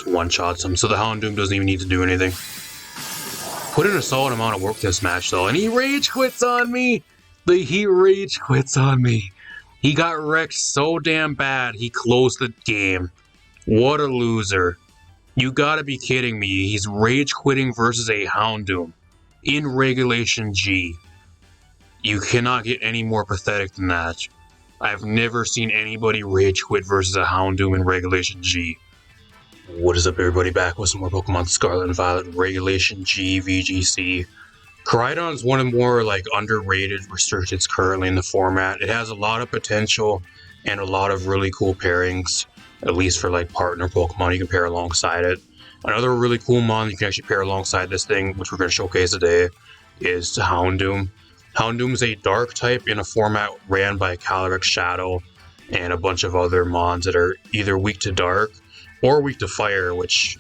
just one-shots him, so the Houndoom doesn't even need to do anything. Put in a solid amount of work this match, though, and he rage quits on me! He rage quits on me. He got wrecked so damn bad, he closed the game. What a loser. You gotta be kidding me. He's rage quitting versus a Houndoom in Regulation G. You cannot get any more pathetic than that. I've never seen anybody rage quit versus a Houndoom in Regulation G. What is up, everybody? Back with some more Pokemon Scarlet and Violet Regulation G VGC. Koraidon is one of the more underrated restricteds currently in the format. It has a lot of potential and a lot of really cool pairings, at least for partner Pokemon you can pair alongside it. Another really cool mon you can actually pair alongside this thing, which we're going to showcase today, is Houndoom. Houndoom is a dark type in a format ran by Calyrex Shadow and a bunch of other mons that are either weak to dark or weak to fire, which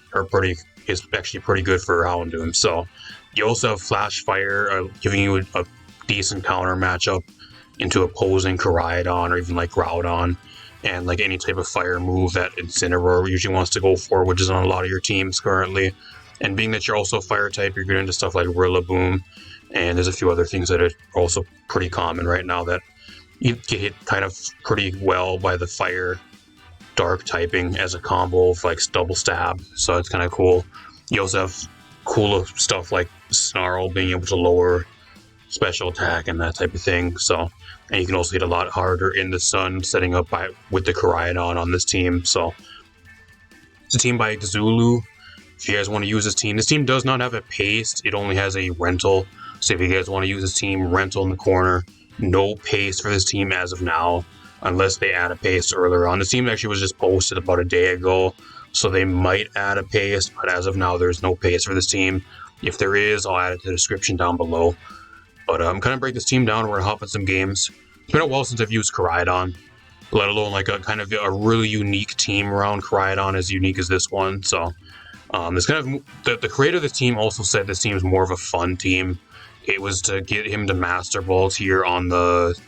is actually pretty good for Houndoom. So you also have Flash Fire, giving you a decent counter matchup into opposing Koraidon or even Groudon, and any type of fire move that Incineroar usually wants to go for, which is on a lot of your teams currently. And being that you're also fire type, you're good into stuff like Rillaboom, and there's a few other things that are also pretty common right now that you get hit kind of pretty well by the fire dark typing as a combo of double stab, so it's kind of cool. You also have cool stuff like Snarl being able to lower special attack and that type of thing. So, and you can also hit a lot harder in the sun, setting up with the Koraidon on this team. So it's a team by Zulu. If you guys want to use this team does not have a paste, it only has a rental. So if you guys want to use this team, rental in the corner. No paste for this team as of now, unless they add a paste earlier on. This team actually was just posted about a day ago, so they might add a paste, but as of now, there's no paste for this team. If there is, I'll add it to the description down below. But I'm going to break this team down. We're going to hop in some games. It's been a while since I've used Koraidon, let alone a really unique team around Koraidon, as unique as this one. So this the creator of this team also said this team is more of a fun team. It was to get him to Master Ball tier on the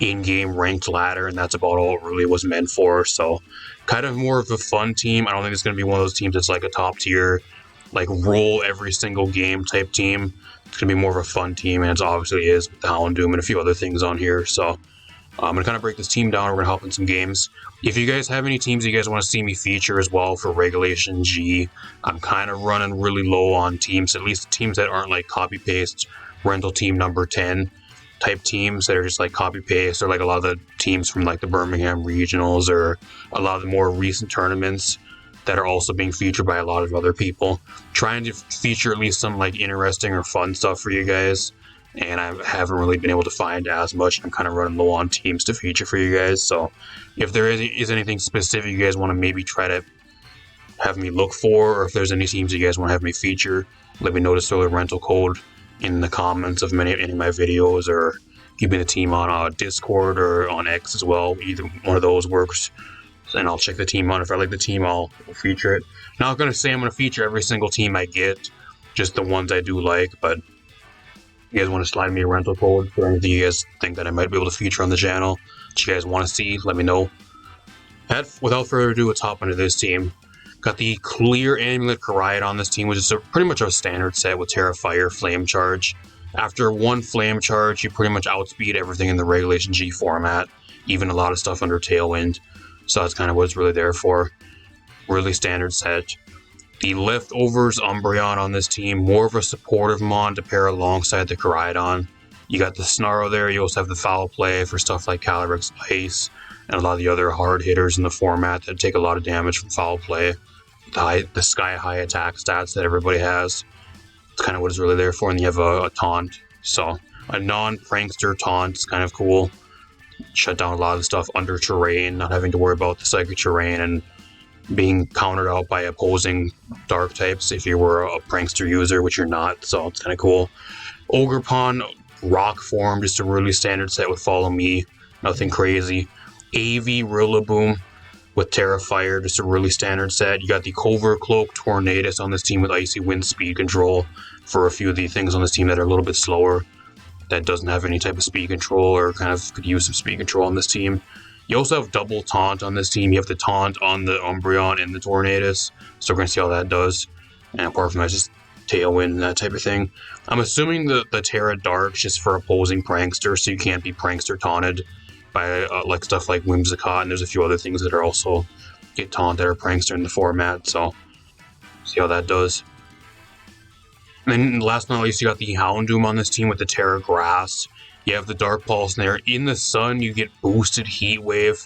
in-game ranked ladder, and that's about all it really was meant for. So kind of more of a fun team. I don't think it's going to be one of those teams that's a top tier, roll every single game type team. It's going to be more of a fun team, and it obviously is with the Houndoom and a few other things on here. So I'm going to kind of break this team down. We're going to hop in some games. If you guys have any teams you guys want to see me feature as well for Regulation G, I'm kind of running really low on teams, at least teams that aren't copy-paste rental team number 10 type teams that are just copy-paste, or a lot of the teams from the Birmingham regionals or a lot of the more recent tournaments that are also being featured by a lot of other people. Trying to feature at least some interesting or fun stuff for you guys, and I haven't really been able to find as much. I'm kind of running low on teams to feature for you guys. So if there is anything specific you guys want to maybe try to have me look for, or if there's any teams you guys want to have me feature, let me know to throw the rental code in the comments of any of my videos, or give me the team on Discord or on X as well. Either one of those works, and I'll check the team out. If I like the team, I'll feature it. Not going to say I'm going to feature every single team I get, just the ones I do like. But if you guys want to slide me a rental code for anything you guys think that I might be able to feature on the channel that you guys want to see, let me know. Without further ado, let's hop into this team. Got the Clear Amulet Koraidon on this team, which is pretty much a standard set with Terra Fire, Flame Charge. After one Flame Charge, you pretty much outspeed everything in the Regulation G format, even a lot of stuff under Tailwind. So that's kind of what it's really there for. Really standard set. The Leftovers Umbreon on this team, more of a supportive mon to pair alongside the Koraidon. You got the Snarl there, you also have the Foul Play for stuff like Calyrex Ice, and a lot of the other hard hitters in the format that take a lot of damage from Foul Play. The sky high attack stats that everybody has. It's kind of what it's really there for. And you have a taunt. So a non-prankster taunt is kind of cool. Shut down a lot of stuff under terrain, not having to worry about the psychic terrain and being countered out by opposing dark types if you were a prankster user, which you're not. So it's kind of cool. Ogerpon rock form, just a really standard set with Follow Me. Nothing crazy. AV Rillaboom with Terra Fire, just a really standard set. You got the Covert Cloak Tornadus on this team with Icy Wind speed control for a few of the things on this team that are a little bit slower, that doesn't have any type of speed control or kind of could use some speed control on this team. You also have double taunt on this team. You have the taunt on the Umbreon and the Tornadus. So we're going to see how that does. And apart from that, just Tailwind and that type of thing. I'm assuming the Terra Dark's just for opposing Prankster, so you can't be Prankster taunted by like stuff like Whimsicott, and there's a few other things that are also get taunted that are Prankster in the format, so see how that does. And then last but not least, you got the Houndoom on this team with the Terra Grass. You have the Dark Pulse in there. In the sun, you get boosted Heat Wave,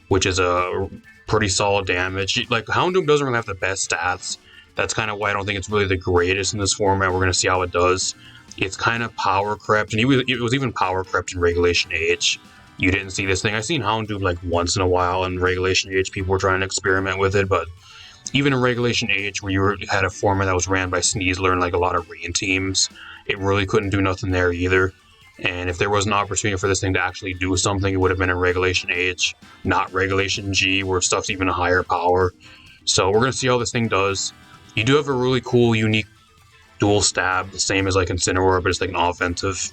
which is a pretty solid damage. Like, Houndoom doesn't really have the best stats. That's kind of why I don't think it's really the greatest in this format. We're going to see how it does. It's kind of power crept, and it was even power crept in Regulation H. You didn't see this thing. I've seen Houndoom like once in a while in Regulation H. People were trying to experiment with it, but even in Regulation H, where you had a format that was ran by Sneasler and like a lot of rain teams, it really couldn't do nothing there either. And if there was an opportunity for this thing to actually do something, it would have been in Regulation H, not Regulation G, where stuff's even a higher power. So we're going to see how this thing does. You do have a really cool, unique dual stab, the same as like Incineroar, but it's like an offensive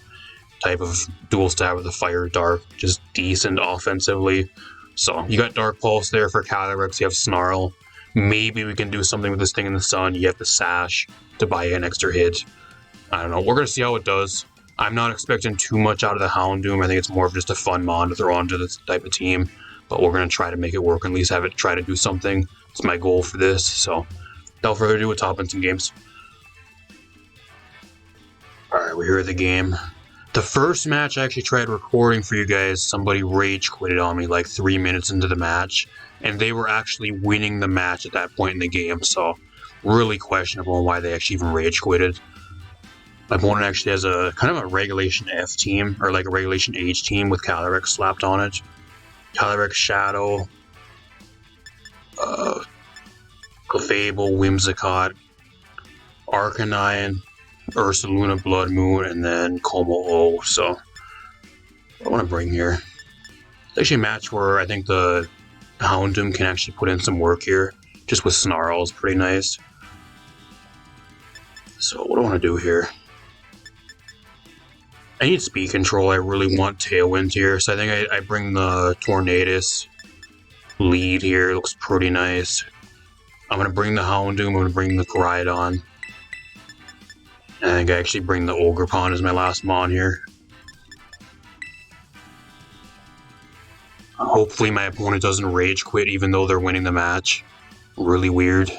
type of dual stab with a Fire Dark, just decent offensively. So you got Dark Pulse there for Calyrex, you have Snarl. Maybe we can do something with this thing in the sun. You have the Sash to buy an extra hit. I don't know. We're going to see how it does. I'm not expecting too much out of the Houndoom. I think it's more of just a fun mon to throw onto this type of team. But we're going to try to make it work, at least have it try to do something. It's my goal for this, so without further ado, we'll top in some games. Alright, we're here at the game. The first match I actually tried recording for you guys, somebody rage quitted on me like 3 minutes into the match, and they were actually winning the match at that point in the game, so really questionable on why they actually even rage quitted. My opponent actually has a kind of a Regulation F team, or like a Regulation H team with Calyrex slapped on it. Calyrex Shadow, Clefable, Whimsicott, Arcanine, Ursaluna, Blood Moon, and then Como O. So, what I want to bring here. It's actually a match where I think the Houndoom can actually put in some work here. Just with Snarl is pretty nice. So, what do I want to do here? I need speed control. I really want Tailwind here. So, I think I bring the Tornadus lead here. It looks pretty nice. I'm going to bring the Houndoom, I'm going to bring the Koraidon. I think I actually bring the Ogerpon as my last mon here. Hopefully my opponent doesn't rage quit even though they're winning the match. Really weird.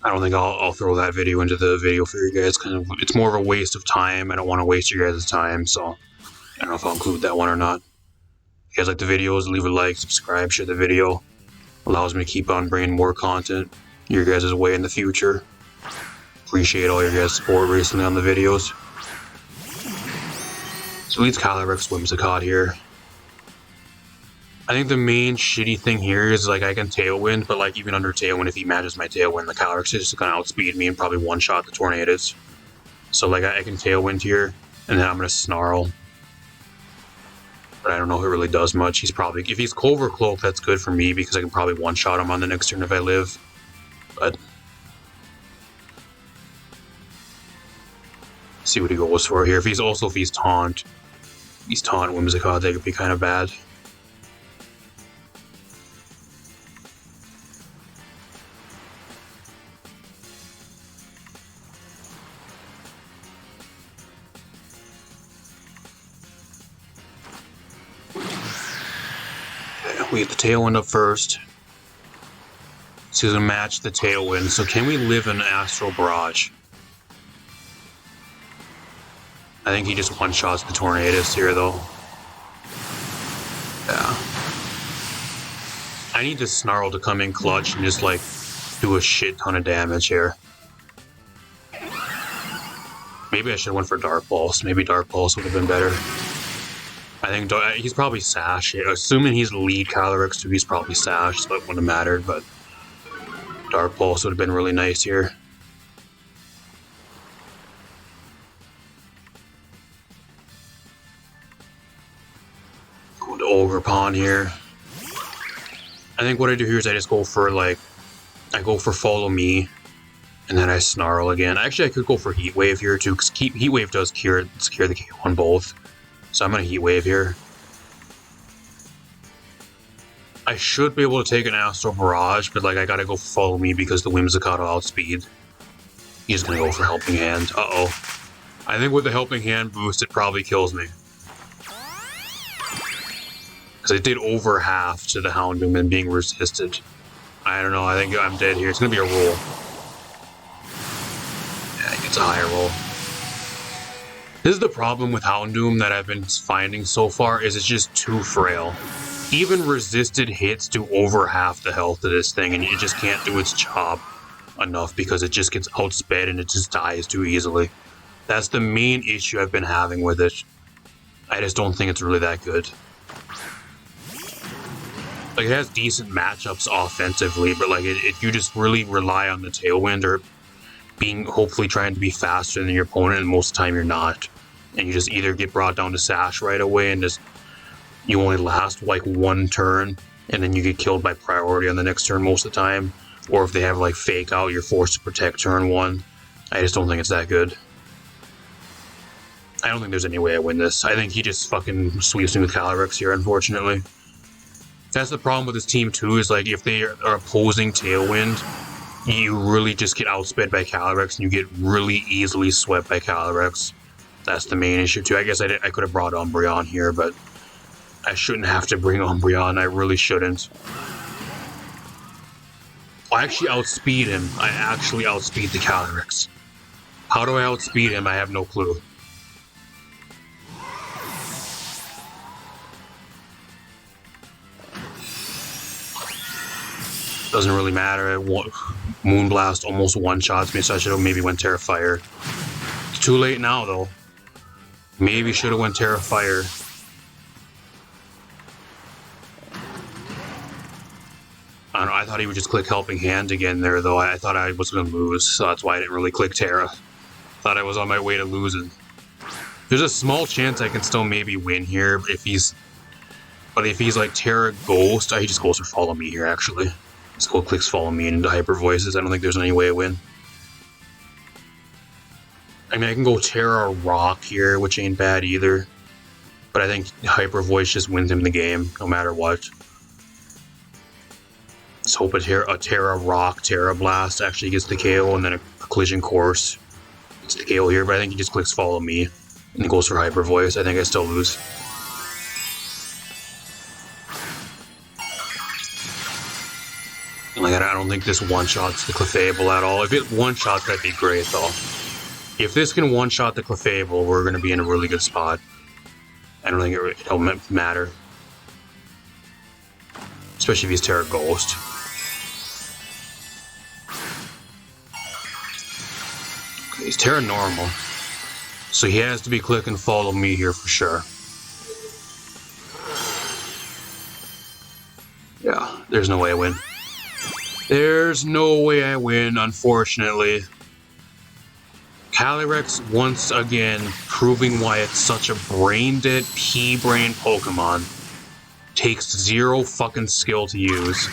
I don't think I'll throw that video into the video for you guys. It's more of a waste of time. I don't want to waste your guys' time, so I don't know if I'll include that one or not. If you guys like the videos, leave a like, subscribe, share the video. Allows me to keep on bringing more content your guys' way in the future. Appreciate all your guys' support recently on the videos. So leads Calyrex Whimsicott here. I think the main shitty thing here is like I can Tailwind, but like even under Tailwind, if he matches my Tailwind, the Calyrex is just gonna outspeed me and probably one-shot the Tornadus. So like I can Tailwind here, and then I'm gonna Snarl. But I don't know if it really does much. He's probably, if he's Clover Cloak, that's good for me because I can probably one-shot him on the next turn if I live. But see what he goes for here. If he's taunt Whimsicott, that could be kind of bad. We get the Tailwind up first. So he's gonna match the Tailwind. So can we live in Astral Barrage? I think he just one-shots the Tornadus here, though. Yeah. I need this Snarl to come in clutch and just, like, do a shit ton of damage here. Maybe I should have went for Dark Pulse. Maybe Dark Pulse would have been better. I think he's probably Sash. Yeah, assuming he's lead Calyrex too, he's probably Sash, so it wouldn't have mattered, but Dark Pulse would have been really nice here. Go to Ogerpon here. I think what I do here is I just go for, like, I go for Follow Me, and then I Snarl again. Actually, I could go for Heat Wave here too, because Heat Wave does cure the KO on both. So I'm going to Heat Wave here. I should be able to take an Astral Barrage, but like I gotta go follow me because the Whimsicott outspeed. He's gonna go for Helping Hand. Uh-oh. I think with the Helping Hand boost, it probably kills me. Because it did over half to the Houndoom and being resisted. I don't know, I think I'm dead here. It's gonna be a roll. Yeah, it's a higher roll. This is the problem with Houndoom that I've been finding so far, is it's just too frail. Even resisted hits do over half the health of this thing, and it just can't do its job enough because it just gets outsped and it just dies too easily. That's the main issue I've been having with it. I just don't think it's really that good. Like, it has decent matchups offensively, but like, if you just really rely on the Tailwind or being hopefully trying to be faster than your opponent, and most of the time you're not, and you just either get brought down to Sash right away and just you only last like one turn, and then you get killed by priority on the next turn most of the time, or if they have like Fake Out, you're forced to protect turn one. I just don't think it's that good. I don't think there's any way I win this. I think he just fucking sweeps me with Calyrex here, unfortunately. That's the problem with this team too, is like if they are opposing Tailwind, you really just get outsped by Calyrex and you get really easily swept by Calyrex. That's the main issue too. I guess I could have brought Umbreon here, but I shouldn't have to bring Umbreon. I really shouldn't. I actually outspeed him. I actually outspeed the Calyrex. How do I outspeed him? I have no clue. Doesn't really matter. Moonblast almost one-shots me, so I should have maybe went Terra Fire. It's too late now, though. Maybe should have went Terra Fire. I don't know, I thought he would just click Helping Hand again there, though. I thought I was going to lose, so that's why I didn't really click Terra. Thought I was on my way to losing. There's a small chance I can still maybe win here if he's... But if he's like Terra Ghost, he just goes for Follow Me here, actually. Just go clicks Follow Me into Hyper Voices. I don't think there's any way I win. I mean, I can go Terra Rock here, which ain't bad either. But I think Hyper Voice just wins him the game, no matter what. Let's hope a Terra Rock, Terra Blast actually gets the KO, and then a Collision Course gets the KO here. But I think he just clicks Follow Me, and goes for Hyper Voice. I think I still lose. Like, I don't think this one-shots the Clefable at all. If it one-shots, that'd be great, though. If this can one-shot the Clefable, we're going to be in a really good spot. I don't think it'll matter. Especially if he's Terra Ghost. Okay, he's Terra Normal. So he has to be clicking Follow Me here for sure. Yeah, there's no way I win. There's no way I win, unfortunately. Calyrex, once again, proving why it's such a brain-dead, pea-brain Pokemon. Takes zero fucking skill to use.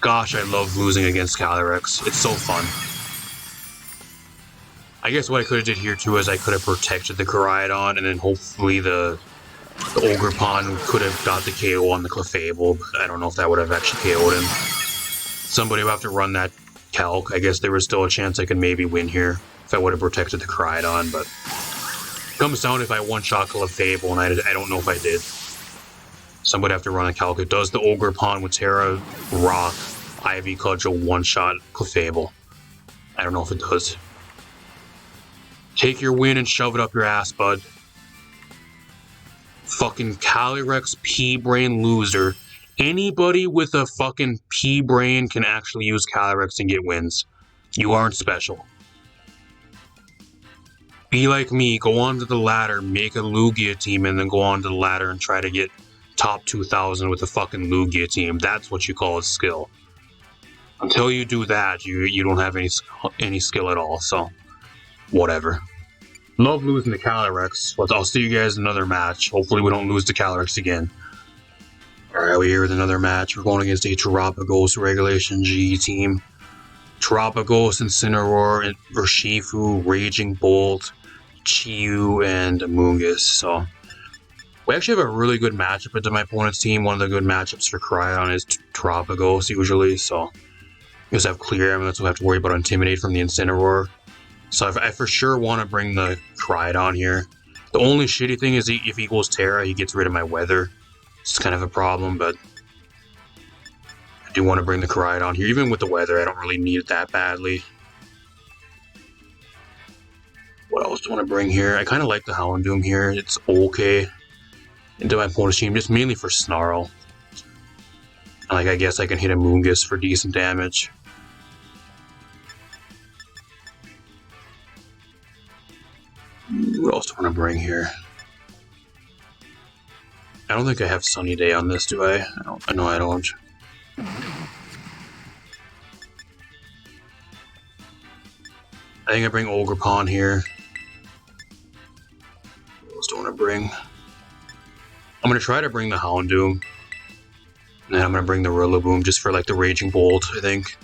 Gosh, I love losing against Calyrex. It's so fun. I guess what I could have did here, too, is I could have protected the Koraidon, and then hopefully the Ogerpon could have got the KO on the Clefable, but I don't know if that would have actually KO'd him. Somebody would have to run that calc. I guess there was still a chance I could maybe win here if I would have protected the Koraidon, but it comes down if I one-shot Clefable, and I don't know if I did. Somebody would have to run a calc. It does the Ogerpon with Terra Rock, Ivy Cudgel, one-shot Clefable. I don't know if it does. Take your win and shove it up your ass, bud. Fucking Calyrex P-Brain loser. Anybody with a fucking P-Brain can actually use Calyrex and get wins. You aren't special. Be like me, go onto the ladder, make a Lugia team, and then go onto the ladder and try to get top 2,000 with a fucking Lugia team. That's what you call a skill. Until you do that, you don't have any skill at all, so whatever. Love losing to Calyrex, but I'll see you guys in another match. Hopefully we don't lose to Calyrex again. Alright, we're here with another match. We're going against a Terapagos Regulation G team. Terapagos, Incineroar, and Urshifu, Raging Bolt, Chiyu, and Amoonguss. So, We actually have a really good matchup into my opponent's team. One of the good matchups for Cryon is Tropicos usually, so you just have clear aim, that's what I have to worry about Intimidate from the Incineroar. So I for sure want to bring the Cryon here. The only shitty thing is if he goes Terra, he gets rid of my weather. It's kind of a problem, but I do want to bring the Cryon here. Even with the weather, I don't really need it that badly. What else do I want to bring here? I kind of like the Houndoom here. It's okay into my opponent's team, just mainly for Snarl. Like, I guess I can hit a Moongus for decent damage. What else do I want to bring here? I don't think I have Sunny Day on this, do I? I know I don't. I think I bring Ogerpon here. What else do I want to bring? I'm going to try to bring the Houndoom. And then I'm going to bring the Rillaboom just for like the Raging Bolt, I think.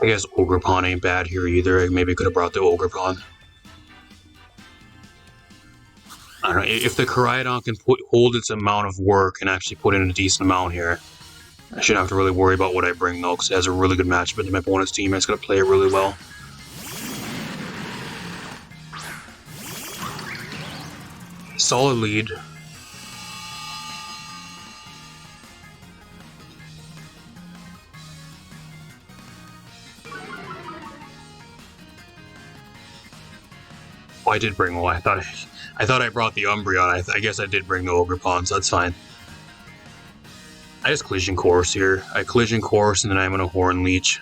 I guess Ogerpon ain't bad here either. I maybe could have brought the Ogerpon. I don't know, if the Koraidon can hold its amount of work and actually put in a decent amount here, I shouldn't have to really worry about what I bring though, because it has a really good matchup into my opponent's team. It's going to play it really well. Solid lead. Oh, I did bring one. I thought I brought the Umbreon. I guess I did bring the Ogerpon, so that's fine. I just Collision Course here. I Collision Course, and then I'm going to Horn Leech.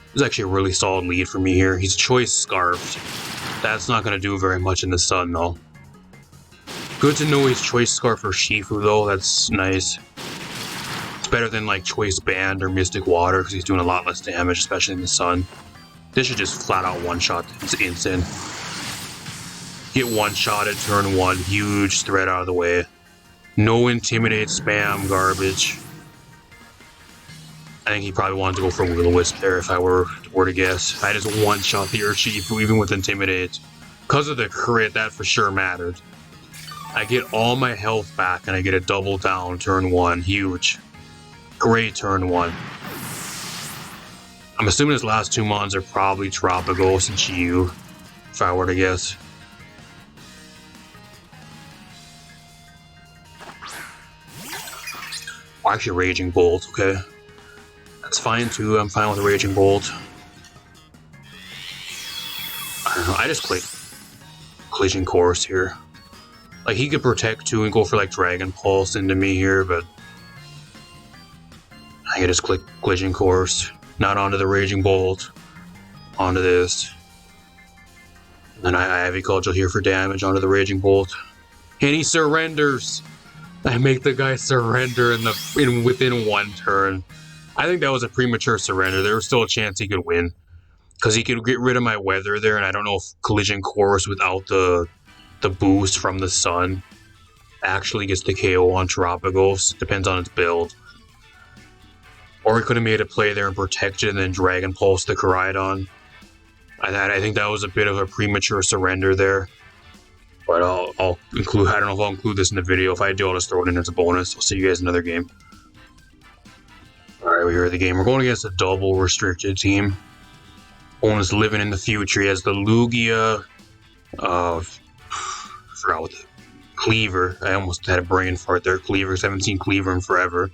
This is actually a really solid lead for me here. He's Choice Scarfed. That's not going to do very much in the sun, though. Good to know he's Choice Scarf for Shifu, though. That's nice. It's better than, like, Choice Band or Mystic Water, because he's doing a lot less damage, especially in the sun. This should just flat out one-shot. It's instant. Get one-shot at turn 1. Huge threat out of the way. No Intimidate spam garbage. I think he probably wanted to go for Will-O-Wisp there if I were to guess. I just one-shot the Urshifu even with Intimidate. Because of the crit, that for sure mattered. I get all my health back and I get a double down turn 1. Huge. Great turn 1. I'm assuming his last 2 mons are probably Tropicos and Chiyu, if I were to guess. Oh, actually, Raging Bolt, okay. That's fine too, I'm fine with the Raging Bolt. I don't know, I just click Collision Course here. Like, he could Protect too and go for like Dragon Pulse into me here, but I can just click Collision Course. Not onto the Raging Bolt, onto this. And then I Heavy Cudgel here for damage onto the Raging Bolt. And he surrenders! I make the guy surrender within 1 turn. I think that was a premature surrender. There was still a chance he could win. Because he could get rid of my weather there, and I don't know if Collision Course without the boost from the sun actually gets the KO on Tropicos. Depends on its build. Or he could have made a play there and protected and then Dragon Pulse the Koraidon. I think that was a bit of a premature surrender there. But I'll include, I don't know if I'll include this in the video. If I do, I'll just throw it in as a bonus. I'll see you guys in another game. Alright, we're here at the game. We're going against a double restricted team. Opponent's living in the future. He has the Lugia. I forgot what the Cleaver. I almost had a brain fart there. Cleaver, 'cause I haven't seen Cleaver in forever.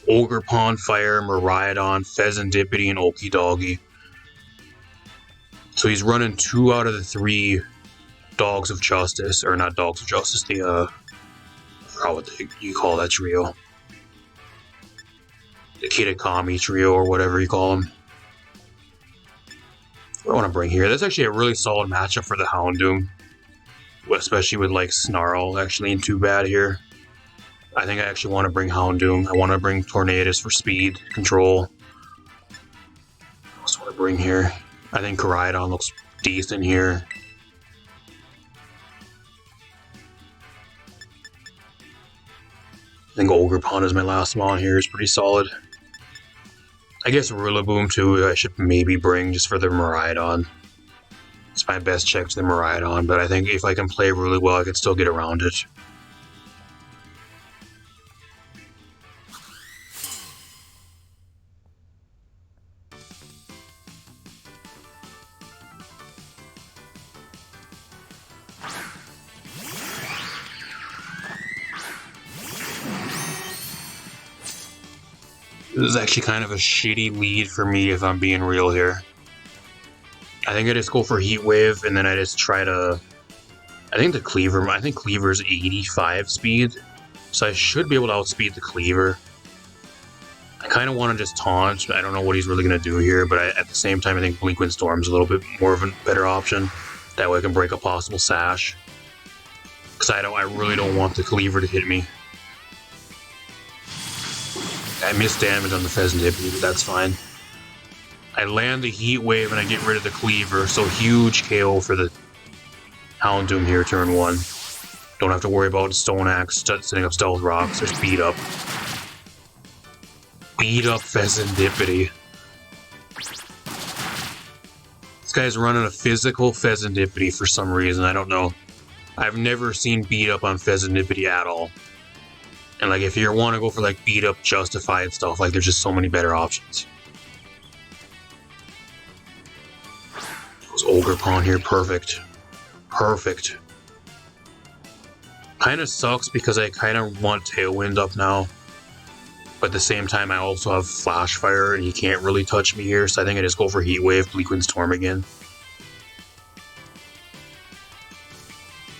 Ogerpon, Fire, Miraidon, Pheasantipity, and Okidoggy. So he's running 2 out of the 3 Dogs of Justice, or not Dogs of Justice, the, I forgot what you call that trio. The Kitakami trio, or whatever you call them. What do I want to bring here? That's actually a really solid matchup for the Houndoom. Especially with, like, Snarl actually ain't too bad here. I think I actually want to bring Houndoom. I want to bring Tornadus for speed, control. What else do I want to bring here? I think Koraidon looks decent here. I think Ogerpon is my last one here. It's pretty solid. I guess Rillaboom too I should maybe bring just for the Miraidon. It's my best check to the Miraidon, but I think if I can play really well, I can still get around it. This is actually kind of a shitty lead for me if I'm being real here. I think I just go for Heat Wave and then I just try to... I think Cleaver's 85 speed, so I should be able to outspeed the Cleaver. I kind of want to just taunt. I don't know what he's really going to do here, but at the same time I think Blink Wind Storm's a little bit more of a better option. That way I can break a possible Sash. Because I really don't want the Cleaver to hit me. I missed damage on the Pheasantipede, but that's fine. I land the Heat Wave and I get rid of the Cleaver, so huge KO for the Houndoom here, turn 1. Don't have to worry about Stone Axe setting up Stealth Rocks. There's Beat Up. Beat Up Pheasantipede. This guy's running a physical Pheasantipede for some reason, I don't know. I've never seen Beat Up on Pheasantipede at all. And like, if you want to go for like Beat Up, Justified stuff, like there's just so many better options. This Ogre Pawn here, perfect. Perfect. Kind of sucks because I kind of want Tailwind up now. But at the same time, I also have Flash Fire and he can't really touch me here, so I think I just go for Heat Wave, Bleak Wind Storm again.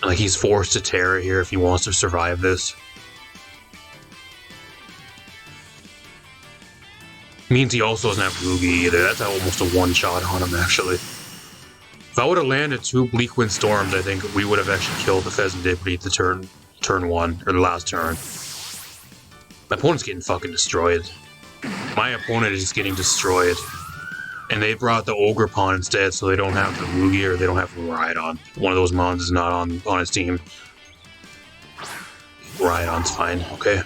Like, he's forced to Terra here if he wants to survive this. Means he also doesn't have Lugia either. That's almost a one-shot on him, actually. If I would have landed 2 Bleak Wind Storms, I think we would have actually killed the Pheasantipede at the turn 1, or the last turn. My opponent's getting fucking destroyed. My opponent is just getting destroyed. And they brought the Ogre Pawn instead, so they don't have the Lugia or they don't have the Rhydon. One of those mons is not on his team. Rhydon's fine, okay.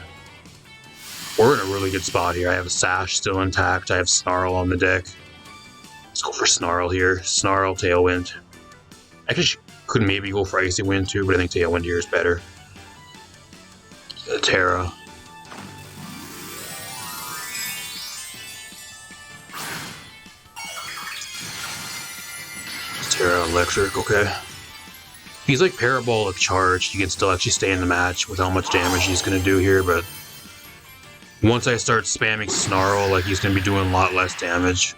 We're in a really good spot here. I have a Sash still intact. I have Snarl on the deck. Let's go for Snarl here. Snarl, Tailwind. I actually could maybe go for Icy Wind too, but I think Tailwind here is better. Terra. Terra Electric, okay. He's like Parabolic Charged. He can still actually stay in the match with how much damage he's going to do here, but once I start spamming Snarl, like, he's going to be doing a lot less damage.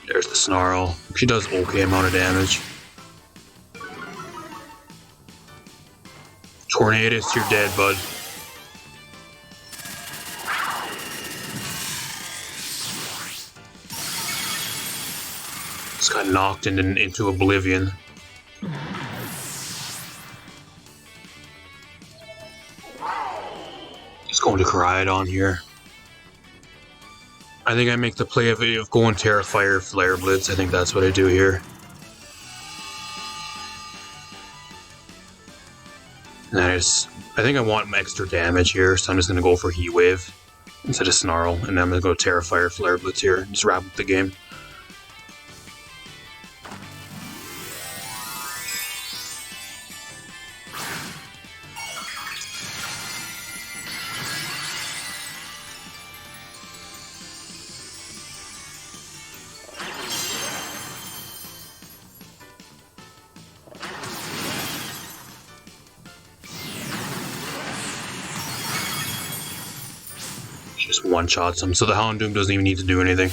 There's the Snarl. She does okay amount of damage. Tornadus, you're dead, bud. Just got knocked into oblivion. Just going to Koraidon here. I think I make the play of going Terrifier, Flare Blitz. I think that's what I do here. And I think I want extra damage here, so I'm just going to go for Heat Wave instead of Snarl. And then I'm going to go Terrifier, Flare Blitz here and just wrap up the game. Just one-shots him, so the Houndoom doesn't even need to do anything.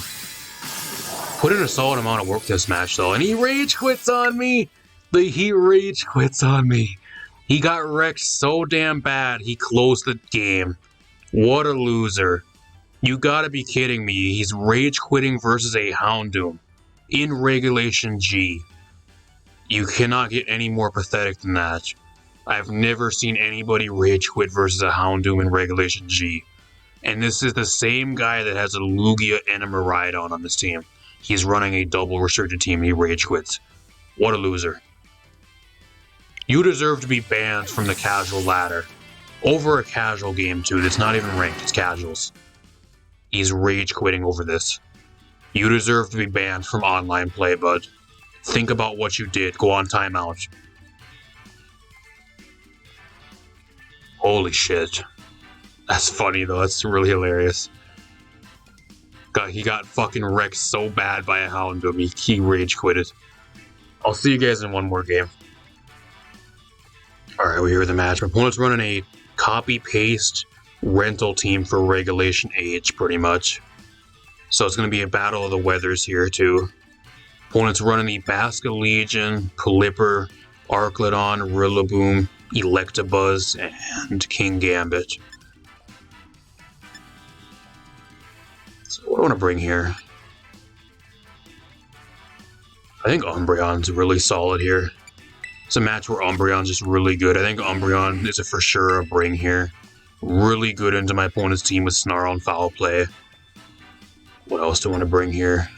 Put in a solid amount of work this match, though, and he rage quits on me! He rage quits on me. He got wrecked so damn bad, he closed the game. What a loser. You gotta be kidding me. He's rage quitting versus a Houndoom in Regulation G. You cannot get any more pathetic than that. I've never seen anybody rage quit versus a Houndoom in Regulation G. And this is the same guy that has a Lugia and a Miraidon on this team. He's running a double restricted team and he rage quits. What a loser. You deserve to be banned from the casual ladder. Over a casual game too. That's not even ranked, it's casuals. He's rage quitting over this. You deserve to be banned from online play, bud. Think about what you did. Go on timeout. Holy shit. That's funny though. That's really hilarious. He got fucking wrecked so bad by a Houndoom. He rage quitted. I'll see you guys in one more game. Alright, we're here with the match. My opponent's running a copy-paste rental team for Regulation H, pretty much. So it's going to be a battle of the weathers here, too. Opponent's running the Basket Legion, Pelipper, Arclodon, Rillaboom, Electabuzz, and King Gambit. So what do I want to bring here? I think Umbreon's really solid here. It's a match where Umbreon's just really good. I think Umbreon is for sure a bring here. Really good into my opponent's team with Snarl and Foul Play. What else do I want to bring here?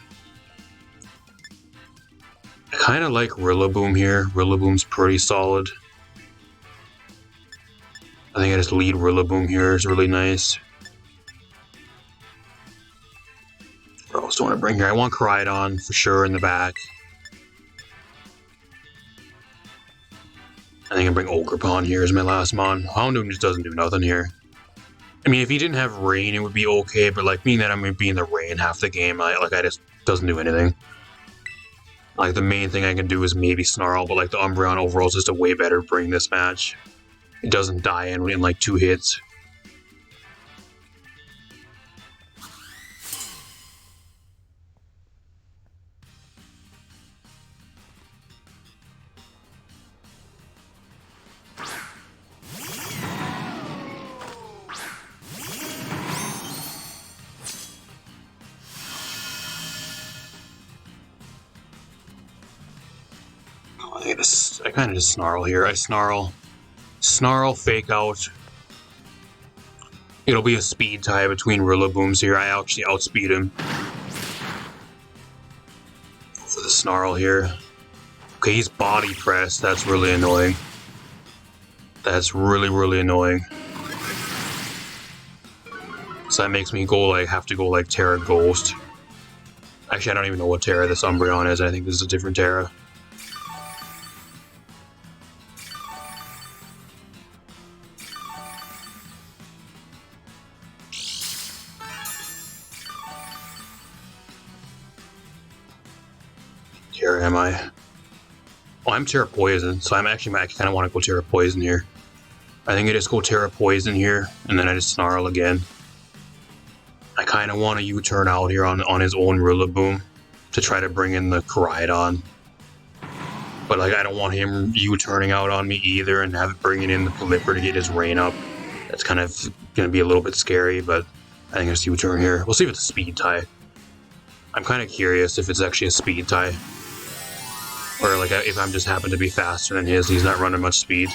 I kind of like Rillaboom here. Rillaboom's pretty solid. I think I just lead Rillaboom here is really nice. What else do I want to bring here? I want Koraidon for sure in the back. I think I bring Ogerpon here as my last mon. Houndoom just doesn't do nothing here. I mean, if he didn't have Rain, it would be okay, but like being that I'm going to be in the Rain half the game, I just doesn't do anything. Like the main thing I can do is maybe Snarl, but like the Umbreon overall is just a way better bring this match. It doesn't die in like 2 hits. I kind of just Snarl here. I Snarl, Fake Out. It'll be a speed tie between Rillabooms here. I actually outspeed him. For the Snarl here. Okay, he's body pressed. That's really annoying. That's really, really annoying. So that makes me go have to go Terra Ghost. Actually, I don't even know what Terra this Umbreon is. I think this is a different Terra. Terra am I? Oh, I'm Terra Poison, so I kind of want to go Terra Poison here. I think I just go Terra Poison here, and then I just Snarl again. I kind of want to U-turn out here on his own Rillaboom to try to bring in the Koraidon. But I don't want him U-turning out on me either and have it bringing in the Pelipper to get his Rain up. That's kind of going to be a little bit scary, but I think it's U-turn here. We'll see if it's a speed tie. I'm kind of curious if it's actually a speed tie. Or if I'm just happen to be faster than his, he's not running much speed.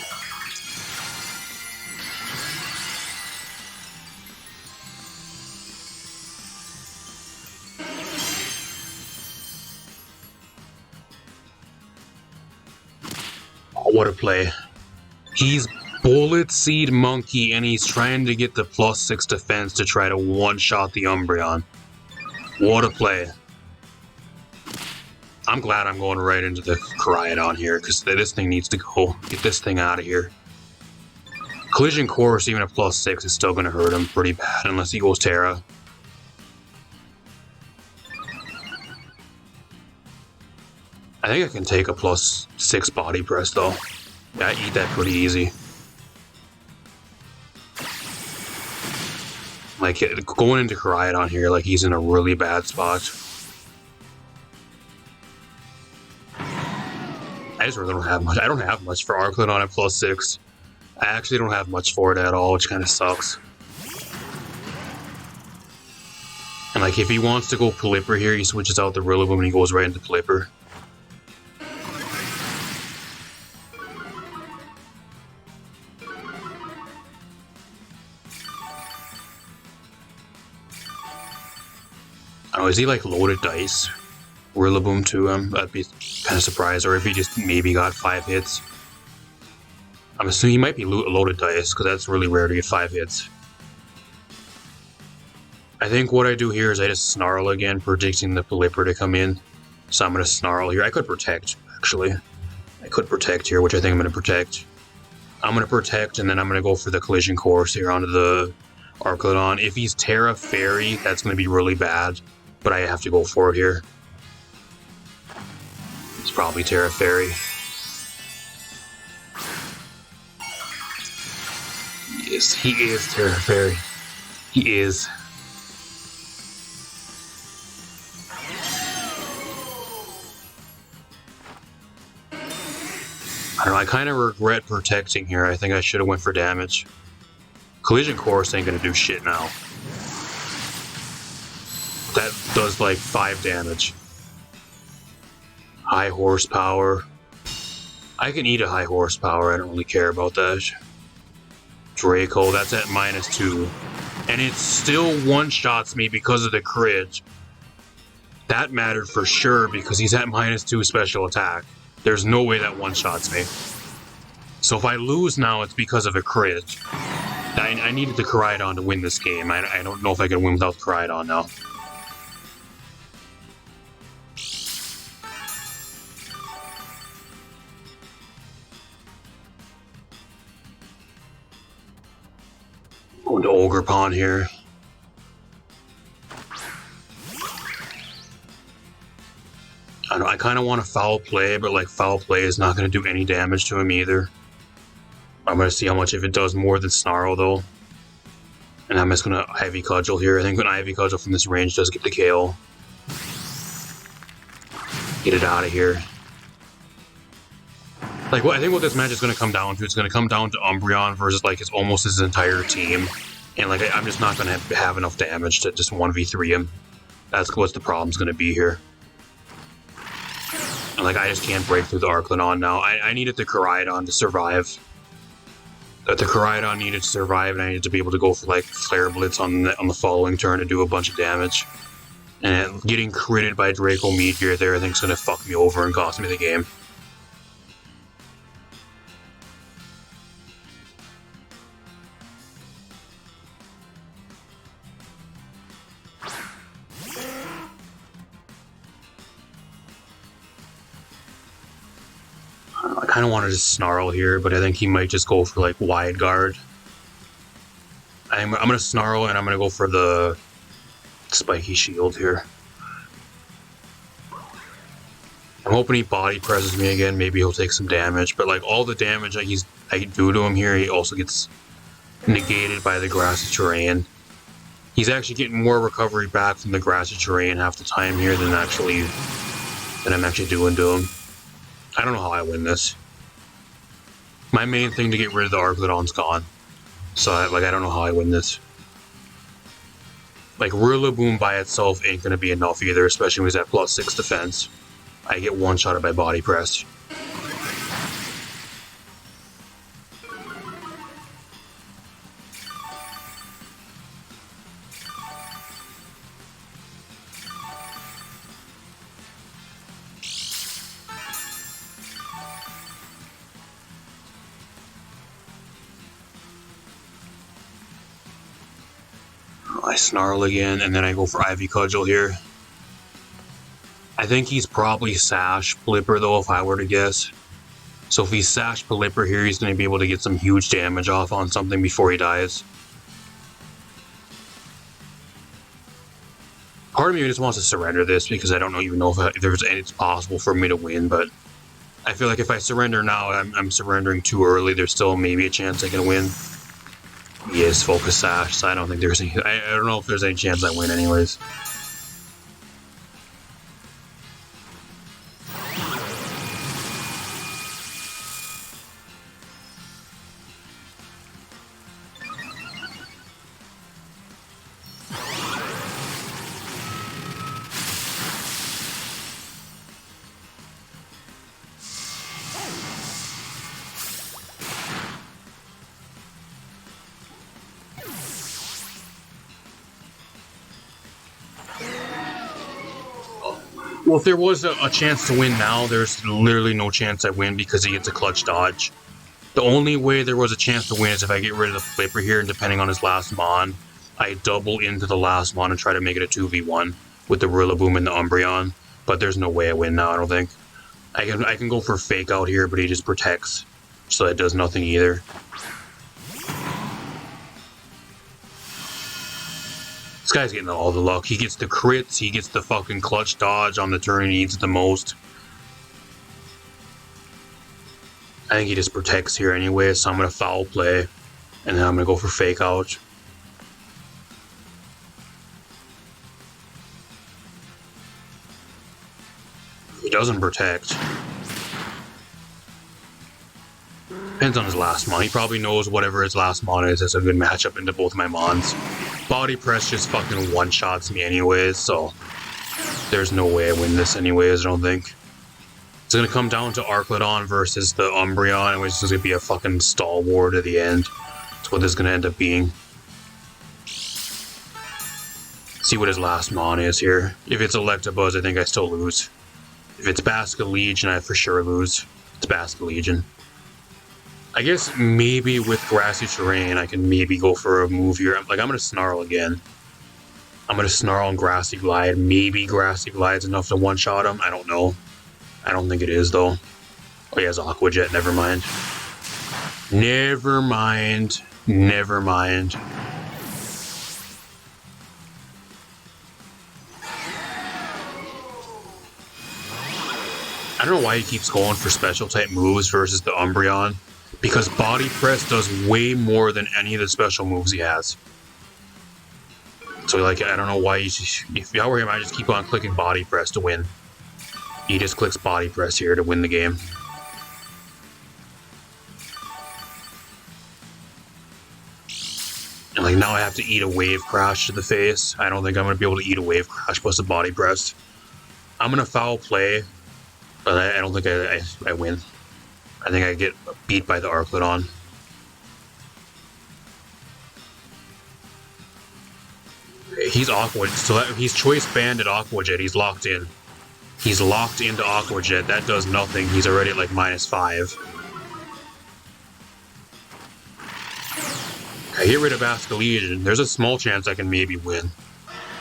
Oh, what a play. He's Bullet Seed Monkey and he's trying to get the +6 defense to try to one-shot the Umbreon. What a play. I'm glad I'm going right into the Koraidon here, because this thing needs to go. Get this thing out of here. Collision Course, even a +6, is still going to hurt him pretty bad, unless he goes Terra. I think I can take a +6 body press, though. Yeah, I eat that pretty easy. Going into Koraidon here, he's in a really bad spot. I just really don't have much. I don't have much for Arclodon at +6. I actually don't have much for it at all, which kind of sucks. And if he wants to go Pelipper here, he switches out the Rillaboom and he goes right into Pelipper. Oh, is he loaded dice? Rillaboom to him? I'd be kind of surprised. Or if he just maybe got 5 hits. I'm assuming he might be loaded dice, because that's really rare to get 5 hits. I think what I do here is I just Snarl again, predicting the Pelipper to come in. So I'm going to Snarl here. I could Protect, actually. I could Protect here, which I think I'm going to Protect. I'm going to Protect, and then I'm going to go for the Collision Course here onto the Arclodon. If he's Terra Fairy, that's going to be really bad, but I have to go for it here. It's probably Terra Fairy. Yes, he is Terra Fairy. He is. I don't know, I kind of regret protecting here. I think I should have went for damage. Collision Course ain't gonna do shit now. That does like 5 damage. High horsepower. I can eat a high horsepower, I don't really care about that. Draco, that's at -2. And it still one-shots me because of the crit. That mattered for sure because he's at -2 special attack. There's no way that one-shots me. So if I lose now, it's because of a crit. I needed the Koraidon to win this game. I don't know if I can win without the Koraidon now. Going to Ogre Pond here. I don't know, I kind of want to Foul Play, but like Foul Play is not going to do any damage to him either. I'm going to see how much if it does more than Snarl though. And I'm just going to Ivy Cudgel here. I think an Ivy Cudgel from this range does get the KO. Get it out of here. Like, I think what this match is going to come down to, it's going to come down to Umbreon versus like almost his entire team. And like, I'm just not going to have enough damage to just 1v3 him. That's what the problem's going to be here. And like, I just can't break through the Arclodon now. I needed the Koraidon to survive. The Koraidon needed to survive, and I needed to be able to go for like Flare Blitz on the following turn to do a bunch of damage. And getting critted by Draco Meteor there, I think is going to fuck me over and cost me the game. I kind of wanted to Snarl here, but I think he might just go for like Wide Guard. I'm going to Snarl, and I'm going to go for the Spiky Shield here. I'm hoping he body presses me again. Maybe he'll take some damage, but like all the damage I do to him here, he also gets negated by the grassy terrain. He's actually getting more recovery back from the grassy terrain half the time here than I'm actually doing to him. I don't know how I win this. My main thing to get rid of the Arclodon's gone. So I don't know how I win this. Like, Rillaboom by itself ain't going to be enough either, especially when he's at +6 defense. I get one-shotted by Body Press. I Snarl again, and then I go for Ivy Cudgel here. I think he's probably Sash Blipper though, if I were to guess. So if he's Sash Blipper here, he's going to be able to get some huge damage off on something before he dies. Part of me just wants to surrender this because I don't even know if it's possible for me to win, but I feel like if I surrender now, I'm surrendering too early. There's still maybe a chance I can win. He is Focus Sash, so I don't think there's any, I don't know if there's any chance I win anyways. Well, if there was a chance to win now, there's literally no chance I win because he gets a clutch dodge. The only way there was a chance to win is if I get rid of the Flipper here, and depending on his last Mon, I double into the last Mon and try to make it a 2v1 with the Rillaboom and the Umbreon. But there's no way I win now, I don't think. I can go for fake out here, but he just protects. So that does nothing either. This guy's getting all the luck. He gets the crits, he gets the fucking clutch dodge on the turn he needs the most. I think he just protects here anyway, so I'm going to foul play. And then I'm going to go for fake out. He doesn't protect. Depends on his last mon. He probably knows whatever his last mon is. It's a good matchup into both my mons. Body press just fucking one-shots me anyways, so there's no way I win this anyways, I don't think. It's gonna come down to Arclodon versus the Umbreon, which is gonna be a fucking stall war to the end. That's what this is gonna end up being. See what his last mon is here. If it's Electabuzz, I think I still lose. If it's Basculegion, I for sure lose. It's Basculegion. I guess maybe with Grassy Terrain, I can maybe go for a move here. I'm gonna Snarl again. I'm gonna Snarl and Grassy Glide. Maybe Grassy Glide's enough to one-shot him. I don't know. I don't think it is, though. Oh, he has Aqua Jet. Never mind. Never mind. Never mind. I don't know why he keeps going for special-type moves versus the Umbreon. Because Body Press does way more than any of the special moves he has. So, like, I don't know why if I were him, I'd just keep on clicking Body Press to win. He just clicks Body Press here to win the game. And, like, now I have to eat a Wave Crash to the face. I don't think I'm going to be able to eat a Wave Crash plus a Body Press. I'm going to foul play, but I don't think I win. I think I get beat by the Arclodon. He's Aqua, so he's Choice Banded Aqua Jet. He's locked in. He's locked into Aqua Jet. That does nothing. He's already at like -5. I get rid of Basculegion. There's a small chance I can maybe win.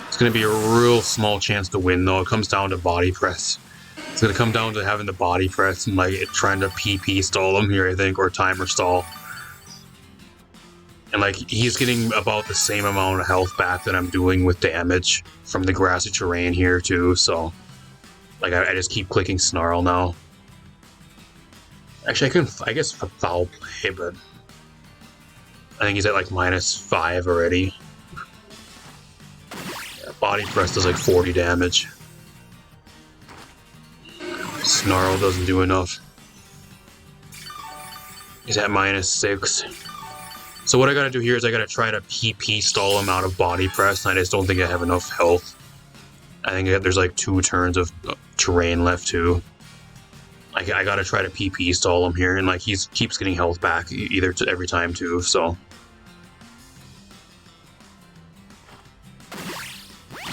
It's going to be a real small chance to win, though. It comes down to Body Press. It's going to come down to having the Body Press and like trying to PP stall him here, I think, or timer stall. And like he's getting about the same amount of health back that I'm doing with damage from the Grassy Terrain here too, so like I just keep clicking Snarl now. Actually, I guess foul play, but I think he's at like -5 already. Yeah, Body Press does like 40 damage. Snarl doesn't do enough. He's at -6. So what I gotta do here is I gotta try to PP stall him out of Body Press, and I just don't think I have enough health. I think there's like 2 turns of terrain left too. I gotta try to PP stall him here, and like he keeps getting health back every time too, so.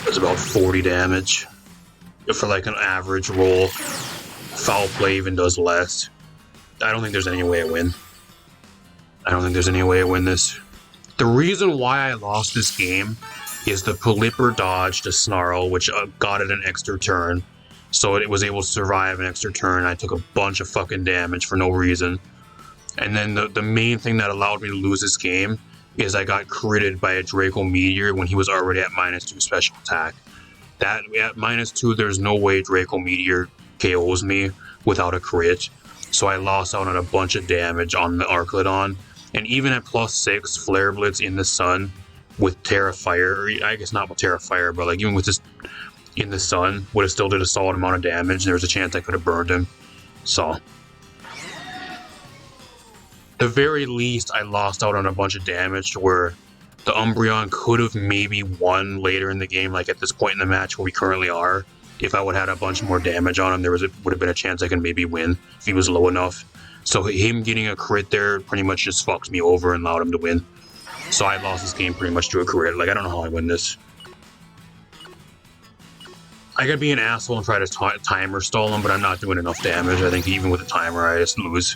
It's about 40 damage for like an average roll. Foul play even does less. I don't think there's any way I win. I don't think there's any way I win this. The reason why I lost this game is the Pelipper dodge to Snarl, which got it an extra turn. So it was able to survive an extra turn. I took a bunch of fucking damage for no reason. And then the main thing that allowed me to lose this game is I got critted by a Draco Meteor when he was already at -2 special attack. That at -2, there's no way Draco Meteor KOs me without a crit. So I lost out on a bunch of damage on the Arclodon. And even at +6, Flare Blitz in the sun with Terra Fire, I guess not with Terra Fire, but like even with this in the sun, would have still did a solid amount of damage. There was a chance I could have burned him. So, the very least, I lost out on a bunch of damage to where the Umbreon could have maybe won later in the game, like at this point in the match where we currently are. If I would have had a bunch more damage on him, would have been a chance I could maybe win if he was low enough. So him getting a crit there pretty much just fucked me over and allowed him to win. So I lost this game pretty much to a crit. Like, I don't know how I win this. I could be an asshole and try to timer stall him, but I'm not doing enough damage. I think even with a timer, I just lose.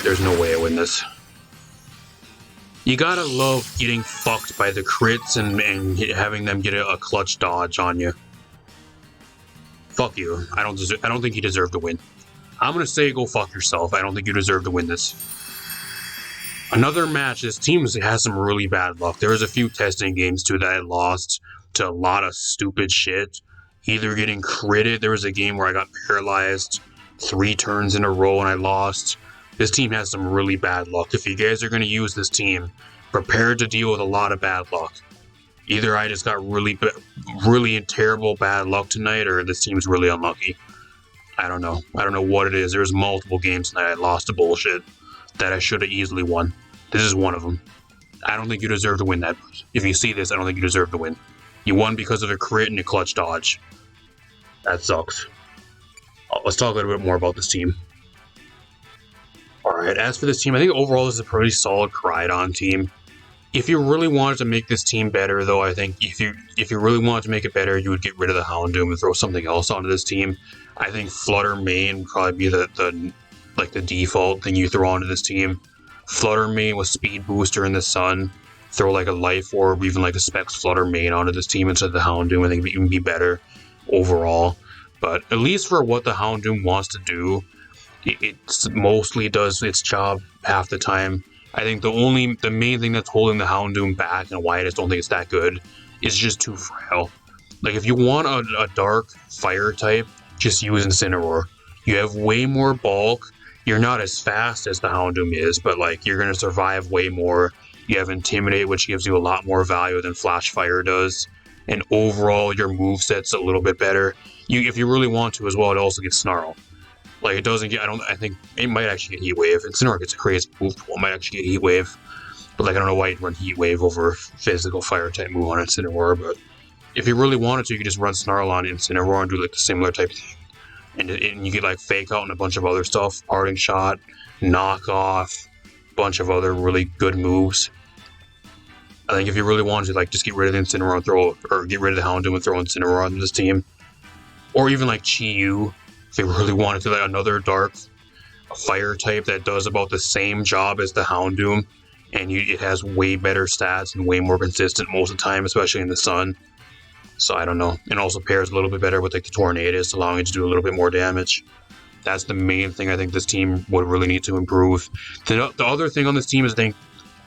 There's no way I win this. You gotta love getting fucked by the crits and having them get a clutch dodge on you. fuck you. I don't think you deserve to win. I'm gonna say go fuck yourself. I don't think you deserve to win this. Another match, this team has some really bad luck. There was a few testing games too that I lost to a lot of stupid shit. Either getting critted, there was a game where I got paralyzed 3 turns in a row and I lost. This team has some really bad luck. If you guys are going to use this team, prepare to deal with a lot of bad luck. Either I just got really terrible bad luck tonight, or this team's really unlucky. I don't know. I don't know what it is. There's multiple games tonight I lost to bullshit that I should have easily won. This is one of them. I don't think you deserve to win that. If you see this, I don't think you deserve to win. You won because of a crit and a clutch dodge. That sucks. Let's talk a little bit more about this team. Alright, as for this team, I think overall this is a pretty solid Koraidon team. If you really wanted to make this team better, though, I think if you really wanted to make it better, you would get rid of the Houndoom and throw something else onto this team. I think Flutter Main would probably be the default thing you throw onto this team. Flutter Main with Speed Booster in the Sun. Throw like a Life Orb, even like a Specs Flutter Main onto this team instead of the Houndoom. I think it would even be better overall. But at least for what the Houndoom wants to do, it mostly does its job half the time. I think the main thing that's holding the Houndoom back and why I just don't think it's that good is just too frail. Like, if you want a dark fire type, just use Incineroar. You have way more bulk. You're not as fast as the Houndoom is, but like you're gonna survive way more. You have Intimidate, which gives you a lot more value than Flash Fire does. And overall, your moveset's a little bit better. If you really want to as well, it also gets Snarl. Like, it doesn't get, I think it might actually get Heat Wave. Incineroar gets a crazy move, it might actually get Heat Wave. But like, I don't know why you'd run Heat Wave over physical fire type move on Incineroar, but if you really wanted to, you could just run Snarl on Incineroar and do like the similar type thing. And you get like Fake Out and a bunch of other stuff, Parting Shot, Knock Off, bunch of other really good moves. I think if you really wanted to, like, just get rid of the Incineroar or get rid of the Houndoom and throw Incineroar on this team. Or even like Chi-Yu, if they really wanted to, like another dark fire type that does about the same job as the Houndoom, and it has way better stats and way more consistent most of the time, especially in the Sun. So I don't know. And also pairs a little bit better with like the Tornadus, allowing it to do a little bit more damage. That's the main thing I think this team would really need to improve. The other thing on this team is I think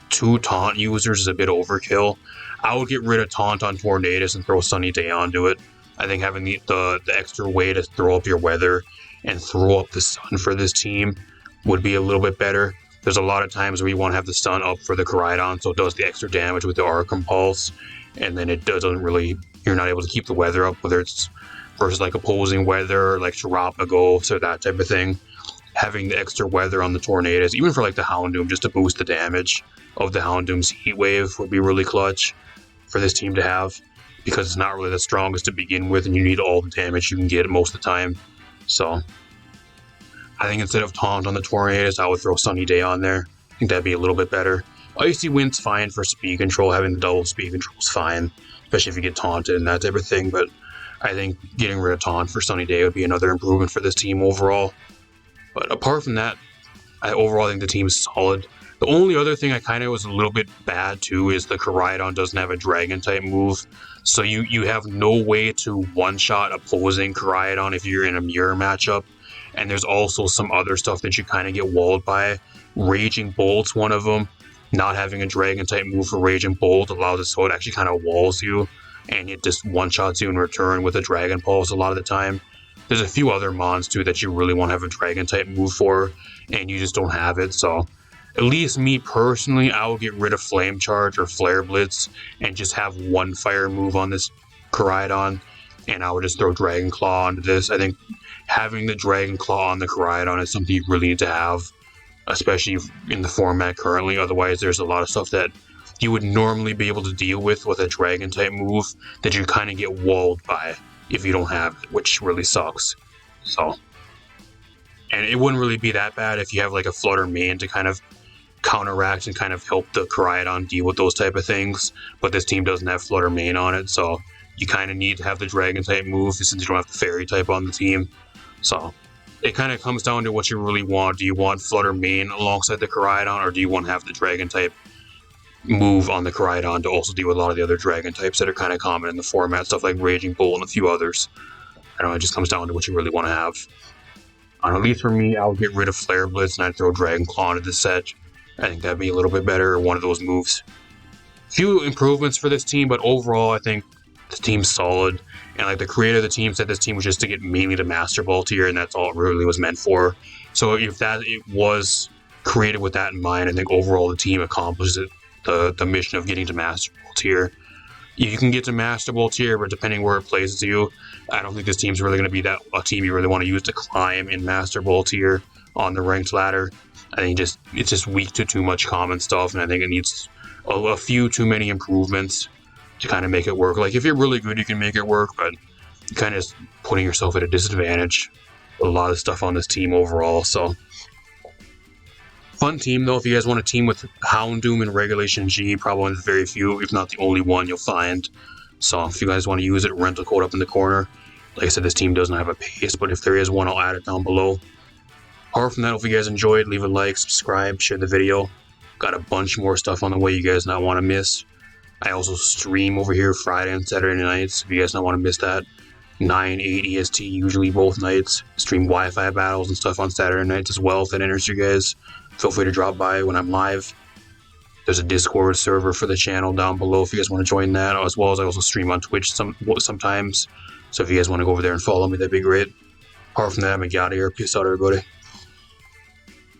2 Taunt users is a bit overkill. I would get rid of Taunt on Tornadus and throw Sunny Day onto it. I think having the extra way to throw up your weather and throw up the Sun for this team would be a little bit better. There's a lot of times where you want to have the Sun up for the Koraidon, so it does the extra damage with the Aura Compulse, and then it doesn't really, you're not able to keep the weather up, whether it's versus like opposing weather, like Terapagos or that type of thing. Having the extra weather on the Tornadus, even for like the Houndoom, just to boost the damage of the Houndoom's Heat Wave would be really clutch for this team to have, because it's not really the strongest to begin with, and you need all the damage you can get most of the time. So I think instead of Taunt on the Tornadus, I would throw Sunny Day on there. I think that'd be a little bit better. Icy Wind's fine for speed control. Having the double speed control is fine, especially if you get taunted and that type of thing. But I think getting rid of Taunt for Sunny Day would be another improvement for this team overall. But apart from that, I overall think the team is solid. The only other thing I kind of was a little bit bad too is the Koraidon doesn't have a Dragon type move. So you have no way to one-shot opposing Koraidon if you're in a mirror matchup. And there's also some other stuff that you kind of get walled by. Raging Bolt's one of them. Not having a Dragon type move for Raging Bolt allows it so it actually kind of walls you. And it just one-shots you in return with a Dragon Pulse a lot of the time. There's a few other mons too that you really want to have a Dragon type move for, and you just don't have it. So at least me personally, I would get rid of Flame Charge or Flare Blitz and just have one fire move on this Koraidon, and I would just throw Dragon Claw onto this. I think having the Dragon Claw on the Koraidon is something you really need to have, especially in the format currently. Otherwise, there's a lot of stuff that you would normally be able to deal with a Dragon type move that you kind of get walled by if you don't have it, which really sucks. So, and it wouldn't really be that bad if you have like a Flutter Main to kind of counteract and kind of help the Koraidon deal with those type of things, but this team doesn't have Flutter Main on it, so you kind of need to have the Dragon type move since you don't have the Fairy type on the team. So it kind of comes down to what you really want. Do you want Flutter Main alongside the Koraidon, or do you want to have the Dragon type move on the Koraidon to also deal with a lot of the other Dragon types that are kind of common in the format, stuff like Raging Bolt and a few others. I don't know, it just comes down to what you really want to have. At least for me, I'll get rid of Flare Blitz and I'd throw Dragon Claw into the set. I think that'd be a little bit better, one of those moves. Few improvements for this team, but overall, I think the team's solid. And like the creator of the team said, this team was just to get mainly to Master Ball tier, and that's all it really was meant for. So if it was created with that in mind, I think overall the team accomplished the mission of getting to Master Ball tier. You can get to Master Ball tier, but depending where it places you, I don't think this team's really going to be a team you really want to use to climb in Master Ball tier on the ranked ladder. I think it's just weak to too much common stuff, and I think it needs a few too many improvements to kind of make it work. Like if you're really good, you can make it work, but you're kind of putting yourself at a disadvantage with a lot of stuff on this team overall. So fun team though. If you guys want to team with Houndoom and Regulation G, probably one of the very few, if not the only one you'll find. So if you guys want to use it, rental code up in the corner. Like I said, this team doesn't have a paste, but if there is one, I'll add it down below. Apart from that, if you guys enjoyed, leave a like, subscribe, share the video. Got a bunch more stuff on the way you guys not want to miss. I also stream over here Friday and Saturday nights, if you guys don't want to miss that. 9, 8 EST usually both nights. Stream Wi-Fi battles and stuff on Saturday nights as well. If that interests you guys, feel free to drop by when I'm live. There's a Discord server for the channel down below if you guys want to join that, as well as I also stream on Twitch sometimes. So if you guys want to go over there and follow me, that'd be great. Apart from that, I'm going to get out of here. Peace out, everybody.